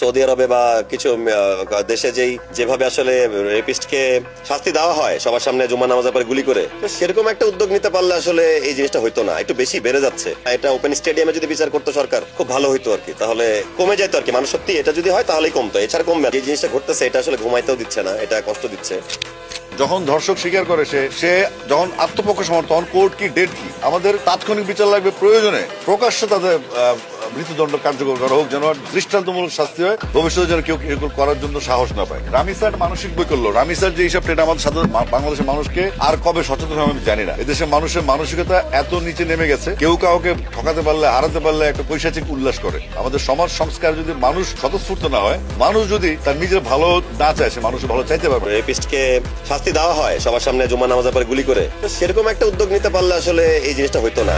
Saudi আরবে বা কিছু দেশে যেভাবে আসলে রেপিস্টকে শাস্তি দেওয়া হয় সবার সামনে জুমা নামাজের পরে গুলি করে, তো সেরকম একটা উদ্যোগ নিতে পারলে আসলে এই জিনিসটা হইতো না, একটু বেশি বেড়ে যাচ্ছে। এটা ওপেন স্টেডিয়ামে যদি বিচার করতো সরকার খুব ভালো হইতো আর কি, তাহলে কমে যেত আর কি। মানুষ সত্যি এটা যদি হয় তাহলেই কমতো, এছাড়া কমবে। এই জিনিসটা ঘটতেছে, এটা আসলে ঘুমাইতেও দিচ্ছে না, এটা কষ্ট দিচ্ছে। যখন ধর্ষক স্বীকার করে সে যখন আত্মপক্ষ সমর্থন, তখন কোর্ট কি ডেট কি, আমাদের তাৎক্ষণিক বিচার লাগবে, প্রয়োজনে প্রকাশ্যে তাদের মৃত্যুদণ্ড কার্যকর করা হোক, যেন দৃষ্টান্তমূলক শাস্তি হয়, ভবিষ্যতে যেন কেউ এগুলো করার জন্য সাহস না পায়। রামিসার মানসিক বই করলো, রামিসার যে হিসাবটা, এটা আমাদের সাথে বাংলাদেশের মানুষকে আর কবে সচেতন হবে আমি জানি না। এদেশের মানুষের মানসিকতা এত নিচে নেমে গেছে, কেউ কাউকে ঠকাতে পারলে, হারাতে পারলে একটা পৈশাচিক উল্লাস করে। আমাদের সমাজ সংস্কার যদি মানুষ স্বতঃস্ফূর্ত না হয়, মানুষ যদি তার নিজের ভালো না চায়, সে মানুষের ভালো চাইতে পারবে। রেপিস্টকে শাস্তি দেওয়া হয় সবার সামনে জুমা নামাজের পরে গুলি করে, তো সেরকম একটা উদ্যোগ নিতে পারলে আসলে এই জিনিসটা হইতো না।